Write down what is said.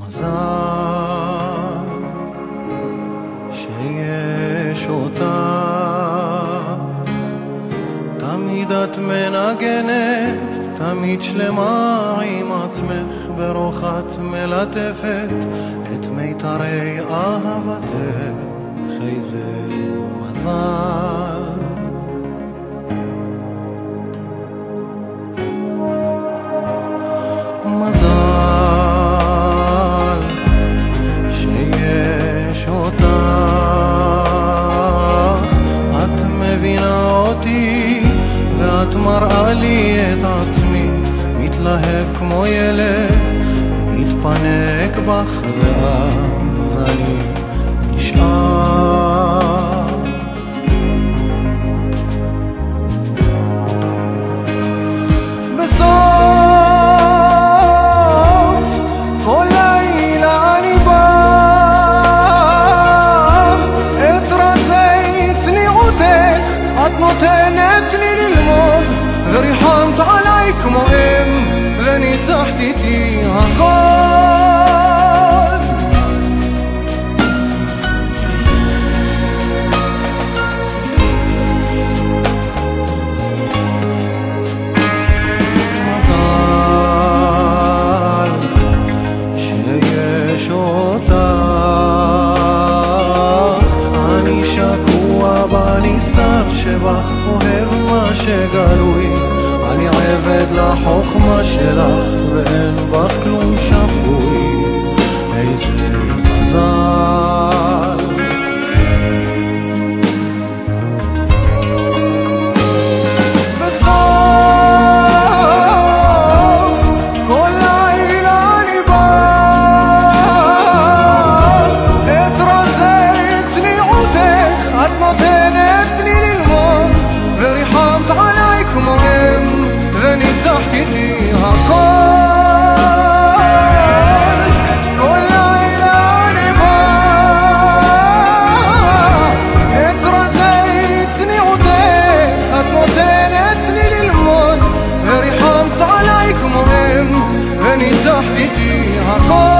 מזל שיש אותך, תמיד את מנגנת, תמיד שלמה עם עצמך, ברוך את מלטפת את מיתרי אהבתך. איזה מזל, מזל שיש אותך, את מבינה אותי ואת מראה לי את עצמי, מתלהב כמו ילד, מתפנק בך ואז אני נשאר. בסוף כל לילה אני בא, את רזי צניעותך את נותנת לי ללמוד, וריחמת עליי כמו אם וניצחת איתי הכל. נסתר שבך, אוהב מה שגלוי, אני עבד לחוכמה שלך ואין בך כלום שפוי. איזה מזל, בסוף כל לילה אני בא, את רזי צניעותך את נותנת לי ללמוד, וריחמת עליי כמו אם וניצחת איתי הכל. כל לילה אני בא, את רזי צניעותך את נותנת לי ללמוד, וריחמת עליי כמו אם וניצחת איתי הכל.